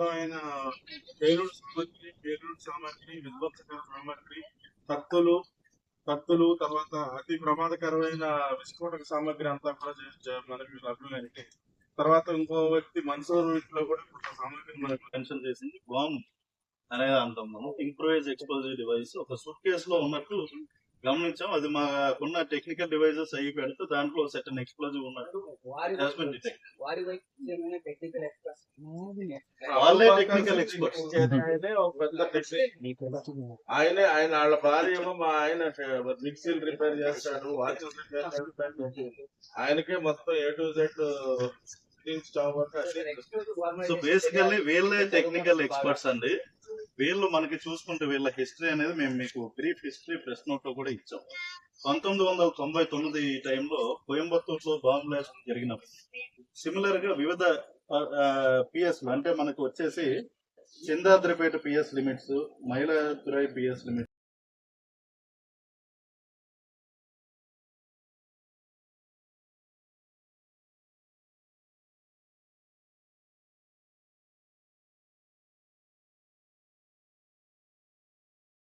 ఆయన పేలుడు సామాగ్రి, విధ్వంసక సామాగ్రి, కత్తులు కత్తులు తర్వాత అతి ప్రమాదకరమైన విస్ఫోటక సామాగ్రి అంతా కూడా మనకి లభ్యమైంది. తర్వాత ఇంకో వ్యక్తి మన్సూర్ వీటిలో కూడా కొంత సామాగ్రి మనకు మెన్షన్ చేసింది. బాంబ్ అనేది అంటాం మనం. ఇంప్రూవైజ్ ఎక్స్ప్లోజివ్ డివైస్ ఒక సూట్ కేసు లో ఉన్నట్టు గమనించాం. అది మాకున్న టెక్నికల్ డివైజెస్ అయ్యి పెడితే దాంట్లో సెటన్ ఎక్స్ప్లోజివ్ ఉన్నట్టు వాళ్ళే టెక్నికల్ ఎక్స్పర్ట్స్. ఆయనే వాళ్ళ భార్య ఏమో మా ఆయన మిక్సీలు రిపేర్ చేస్తాడు, వాచెస్ రిపేర్ చేస్తాడు, ఆయనకే మొత్తం A to Z so basically వీళ్ళే టెక్నికల్ ఎక్స్పర్ట్స్ అండి. వీళ్ళు మనకి చూసుకుంటే వీళ్ళ హిస్టరీ అనేది మేము మీకు బ్రీఫ్ హిస్టరీ ప్రెస్ నోట్ లో కూడా ఇచ్చాం. 1999 ఈ టైంలో కోయంబత్తూరులో బాంబ్ బ్లాస్ట్ జరిగినప్పుడు సిమిలర్ గా వివిధ పిఎస్ అంటే మనకు వచ్చేసి చందాద్రిపేట పిఎస్ లిమిట్స్, మైలాదురై పిఎస్ లిమిట్స్,